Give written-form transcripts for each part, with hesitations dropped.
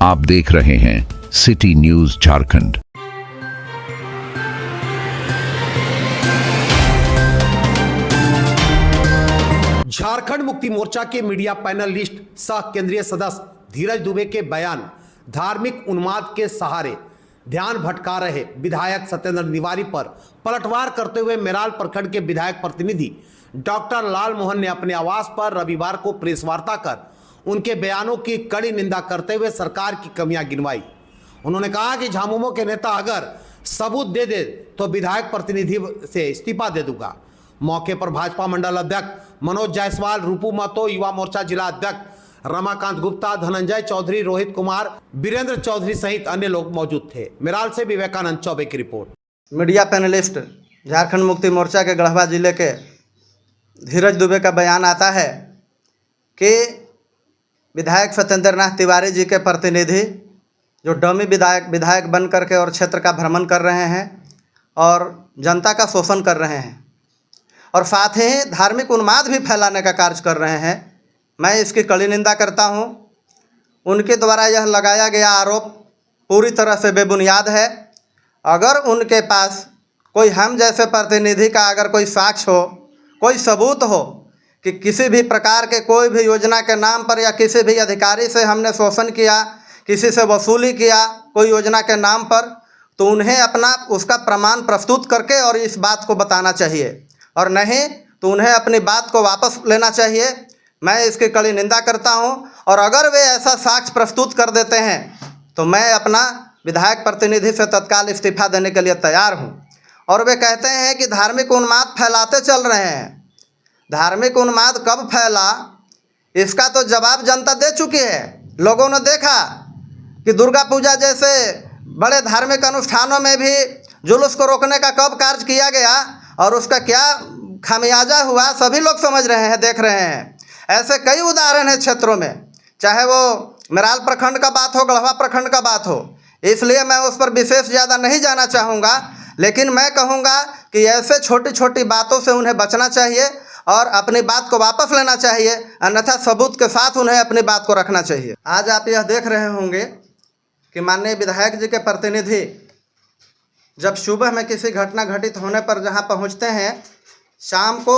आप देख रहे हैं सिटी न्यूज झारखंड। झारखंड मुक्ति मोर्चा के मीडिया पैनलिस्ट सह केंद्रीय सदस्य धीरज दुबे के बयान धार्मिक उन्माद के सहारे ध्यान भटका रहे विधायक सत्येंद्र तिवारी पर पलटवार करते हुए मेराल प्रखंड के विधायक प्रतिनिधि डॉक्टर लाल मोहन ने अपने आवास पर रविवार को प्रेस वार्ता कर उनके बयानों की कड़ी निंदा करते हुए सरकार की कमियां गिनवाई। उन्होंने कहा कि झामुमो के नेता अगर सबूत दे तो विधायक प्रतिनिधि से इस्तीफा दे दूंगा। मौके पर भाजपा मंडल अध्यक्ष मनोज जायसवाल, रूपू महतो, युवा मोर्चा जिला अध्यक्ष रमाकांत गुप्ता, धनंजय चौधरी, रोहित कुमार, वीरेंद्र चौधरी सहित अन्य लोग मौजूद थे। मेराल से विवेकानंद चौबे की report. Media panelist Jharkhand Mukti Morcha के गढ़वा जिले के धीरज दुबे का बयान आता है कि विधायक सत्येंद्र तिवारी जी के प्रतिनिधि जो डमी विधायक बन करके और क्षेत्र का भ्रमण कर रहे हैं और जनता का शोषण कर रहे हैं और साथ ही धार्मिक उन्माद भी फैलाने का कार्य कर रहे हैं। मैं इसकी कड़ी निंदा करता हूं। उनके द्वारा यह लगाया गया आरोप पूरी तरह से बेबुनियाद है। अगर उनके पास कोई हम जैसे प्रतिनिधि का अगर कोई साक्ष्य हो, कोई सबूत हो कि किसी भी प्रकार के कोई भी योजना के नाम पर या किसी भी अधिकारी से हमने शोषण किया, किसी से वसूली किया कोई योजना के नाम पर, तो उन्हें अपना उसका प्रमाण प्रस्तुत करके और इस बात को बताना चाहिए, और नहीं तो उन्हें अपनी बात को वापस लेना चाहिए। मैं इसकी कड़ी निंदा करता हूं। और अगर वे ऐसा साक्ष्य प्रस्तुत कर देते हैं तो मैं अपना विधायक प्रतिनिधि से तत्काल इस्तीफा देने के लिए तैयार हूं। और वे कहते हैं कि धार्मिक उन्माद फैलाते चल रहे हैं। धार्मिक उन्माद कब फैला, इसका तो जवाब जनता दे चुकी है। लोगों ने देखा कि दुर्गा पूजा जैसे बड़े धार्मिक अनुष्ठानों में भी जुलूस को रोकने का कब कार्य किया गया और उसका क्या खामियाजा हुआ, सभी लोग समझ रहे हैं, देख रहे हैं। ऐसे कई उदाहरण हैं क्षेत्रों में, चाहे वो मेराल प्रखंड का बात हो, गढ़वा प्रखंड का बात हो। इसलिए मैं उस पर विशेष ज़्यादा नहीं जाना चाहूँगा, लेकिन मैं कहूँगा कि ऐसे छोटी छोटी बातों से उन्हें बचना चाहिए और अपनी बात को वापस लेना चाहिए, अन्यथा सबूत के साथ उन्हें अपनी बात को रखना चाहिए। आज आप यह देख रहे होंगे कि माननीय विधायक जी के प्रतिनिधि जब सुबह में किसी घटना घटित होने पर जहां पहुंचते हैं, शाम को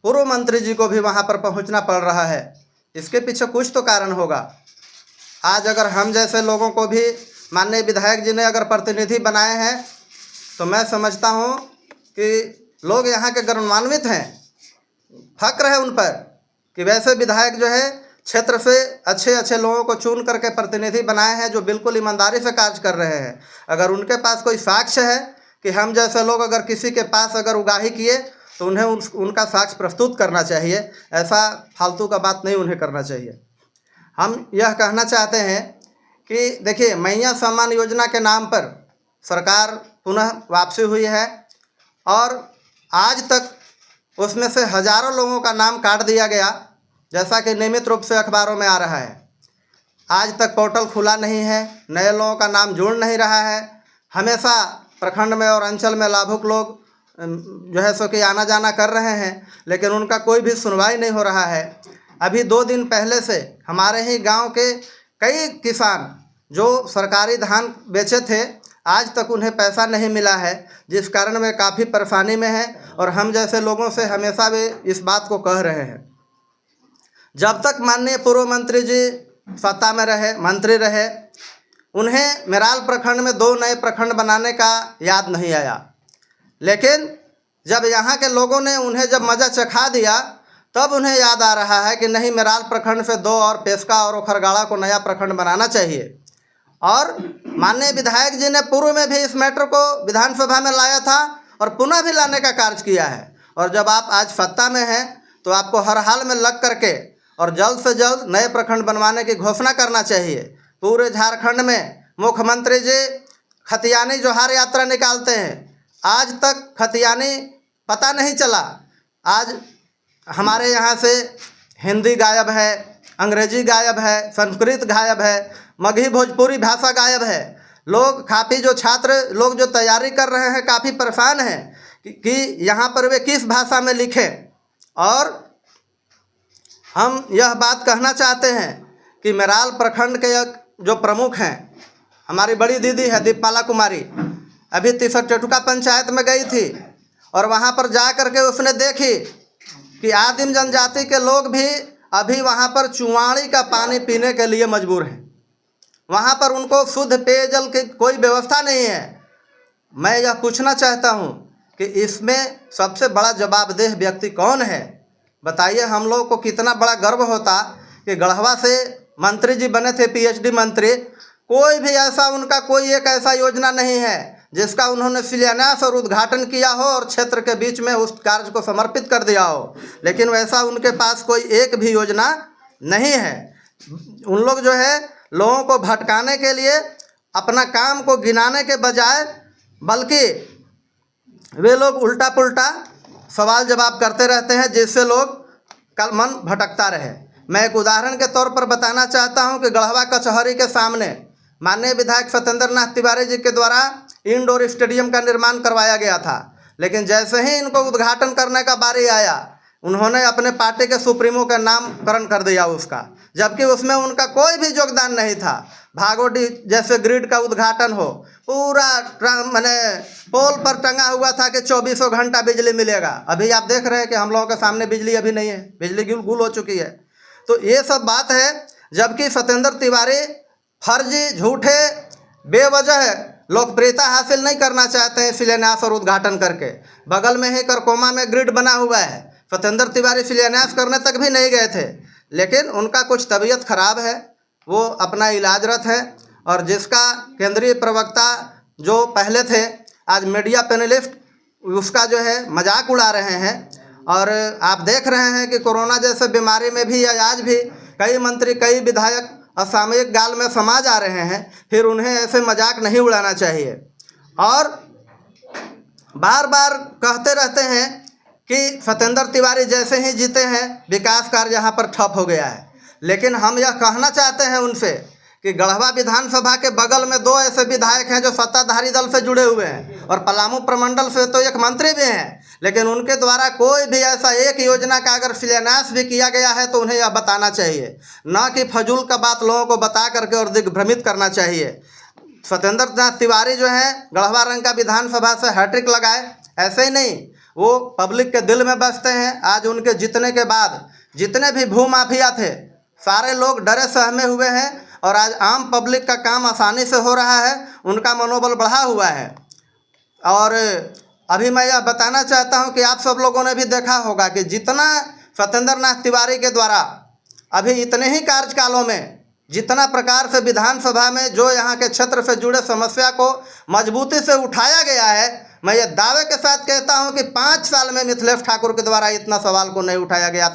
पूर्व मंत्री जी को भी वहां पर पहुंचना पड़ रहा है। इसके पीछे कुछ तो कारण होगा। आज अगर हम जैसे लोगों को भी माननीय विधायक जी ने अगर प्रतिनिधि बनाए हैं तो मैं समझता हूं कि लोग यहाँ के गौरवान्वित हैं, फक्र है उन पर कि वैसे विधायक जो है क्षेत्र से अच्छे अच्छे लोगों को चुन करके प्रतिनिधि बनाए हैं जो बिल्कुल ईमानदारी से कार्य कर रहे हैं। अगर उनके पास कोई साक्ष्य है कि हम जैसे लोग अगर किसी के पास अगर उगाही किए तो उन्हें उनका साक्ष्य प्रस्तुत करना चाहिए। ऐसा फालतू का बात नहीं उन्हें करना चाहिए। हम यह कहना चाहते हैं कि देखिए, मैया सम्मान योजना के नाम पर सरकार पुनः वापसी हुई है और आज तक उसमें से हज़ारों लोगों का नाम काट दिया गया, जैसा कि नियमित रूप से अखबारों में आ रहा है। आज तक पोर्टल खुला नहीं है, नए लोगों का नाम जुड़ नहीं रहा है। हमेशा प्रखंड में और अंचल में लाभुक लोग जो है सो कि आना जाना कर रहे हैं, लेकिन उनका कोई भी सुनवाई नहीं हो रहा है। अभी 2 दिन पहले से हमारे ही गांव के कई किसान जो सरकारी धान बेचे थे, आज तक उन्हें पैसा नहीं मिला है, जिस कारण वे काफ़ी परेशानी में हैं और हम जैसे लोगों से हमेशा वे इस बात को कह रहे हैं। जब तक माननीय पूर्व मंत्री जी सत्ता में रहे, मंत्री रहे, उन्हें मेराल प्रखंड में 2 नए प्रखंड बनाने का याद नहीं आया। लेकिन जब यहाँ के लोगों ने उन्हें जब मज़ा चखा दिया, तब उन्हें याद आ रहा है कि नहीं, मेराल प्रखंड से 2 और पेशका और ओखरगाड़ा को नया प्रखंड बनाना चाहिए। और माननीय विधायक जी ने पूर्व में भी इस मैटर को विधानसभा में लाया था और पुनः भी लाने का कार्य किया है। और जब आप आज सत्ता में हैं तो आपको हर हाल में लग करके और जल्द से जल्द नए प्रखंड बनवाने की घोषणा करना चाहिए। पूरे झारखंड में मुख्यमंत्री जी खतियानी जोहार यात्रा निकालते हैं, आज तक खतियानी पता नहीं चला। आज हमारे यहाँ से हिंदी गायब है, अंग्रेजी गायब है, संस्कृत गायब है, मगही भोजपुरी भाषा गायब है। लोग काफ़ी जो छात्र लोग जो तैयारी कर रहे हैं काफ़ी परेशान हैं कि यहाँ पर वे किस भाषा में लिखें। और हम यह बात कहना चाहते हैं कि मेराल प्रखंड के एक जो प्रमुख हैं, हमारी बड़ी दीदी है दीपमाला कुमारी, अभी तीसर चटुका पंचायत में गई थी और वहाँ पर जा कर के उसने देखी कि आदिम जनजाति के लोग भी अभी वहाँ पर चुआड़ी का पानी पीने के लिए मजबूर हैं। वहाँ पर उनको शुद्ध पेयजल की कोई व्यवस्था नहीं है। मैं यह पूछना चाहता हूँ कि इसमें सबसे बड़ा जवाबदेह व्यक्ति कौन है? बताइए, हम लोग को कितना बड़ा गर्व होता कि गढ़वा से मंत्री जी बने थे, पीएचडी मंत्री। कोई भी ऐसा उनका कोई एक ऐसा योजना नहीं है जिसका उन्होंने शिलान्यास और उद्घाटन किया हो और क्षेत्र के बीच में उस कार्य को समर्पित कर दिया हो, लेकिन वैसा उनके पास कोई एक भी योजना नहीं है। उन लोग जो है लोगों को भटकाने के लिए अपना काम को गिनाने के बजाय बल्कि वे लोग उल्टा पुल्टा सवाल जवाब करते रहते हैं, जिससे लोग का मन भटकता रहे। मैं एक उदाहरण के तौर पर बताना चाहता हूं कि गढ़वा कचहरी के सामने माननीय विधायक सत्येंद्र नाथ तिवारी जी के द्वारा इंडोर स्टेडियम का निर्माण करवाया गया था, लेकिन जैसे ही इनको उद्घाटन करने का बारी आया, उन्होंने अपने पार्टी के सुप्रीमो का नामकरण कर दिया उसका, जबकि उसमें उनका कोई भी योगदान नहीं था। भागोडी जैसे ग्रिड का उद्घाटन हो, पूरा मैंने पोल पर टंगा हुआ था कि 24 घंटा बिजली मिलेगा। अभी आप देख रहे हैं कि हम लोगों के सामने बिजली अभी नहीं है, बिजली गुल हो चुकी है। तो ये सब बात है, जबकि सत्येंद्र तिवारी फर्जी, झूठे, बेवजह लोकप्रियता हासिल नहीं करना चाहते हैं शिलान्यास और उद्घाटन करके। बगल में ही करकोमा में ग्रिड बना हुआ है, सत्येंद्र तिवारी शिलान्यास करने तक भी नहीं गए थे, लेकिन उनका कुछ तबीयत खराब है, वो अपना इलाजरत है। और जिसका केंद्रीय प्रवक्ता जो पहले थे, आज मीडिया पैनलिस्ट उसका जो है मजाक उड़ा रहे हैं। और आप देख रहे हैं कि कोरोना जैसे बीमारी में भी आज भी कई मंत्री, कई विधायक असामयिक गाल में समा जा रहे हैं, फिर उन्हें ऐसे मजाक नहीं उड़ाना चाहिए। और बार बार कहते रहते हैं कि सत्येंद्र तिवारी जैसे ही जीते हैं विकास कार्य यहाँ पर ठप हो गया है। लेकिन हम यह कहना चाहते हैं उनसे कि गढ़वा विधानसभा के बगल में 2 ऐसे विधायक हैं जो सत्ताधारी दल से जुड़े हुए हैं, और पलामू प्रमंडल से तो एक मंत्री भी हैं, लेकिन उनके द्वारा कोई भी ऐसा एक योजना का अगर शिलान्यास भी किया गया है तो उन्हें यह बताना चाहिए, न कि फजूल का बात लोगों को बता करके और दिग्भ्रमित करना चाहिए। सत्येंद्र नाथ तिवारी जो हैं गढ़वा रंग का विधानसभा से हैट्रिक लगाए, ऐसे ही नहीं, वो पब्लिक के दिल में बसते हैं। आज उनके जीतने के बाद जितने भी भूमाफिया थे सारे लोग डरे सहमे हुए हैं, और आज आम पब्लिक का काम आसानी से हो रहा है, उनका मनोबल बढ़ा हुआ है। और अभी मैं यह बताना चाहता हूं कि आप सब लोगों ने भी देखा होगा कि जितना सत्येंद्र नाथ तिवारी के द्वारा अभी इतने ही कार्यकालों में जितना प्रकार से विधानसभा में जो यहाँ के क्षेत्र से जुड़े समस्या को मजबूती से उठाया गया है, मैं ये दावे के साथ कहता हूं कि 5 साल में मिथिलेश ठाकुर के द्वारा इतना सवाल को नहीं उठाया गया था।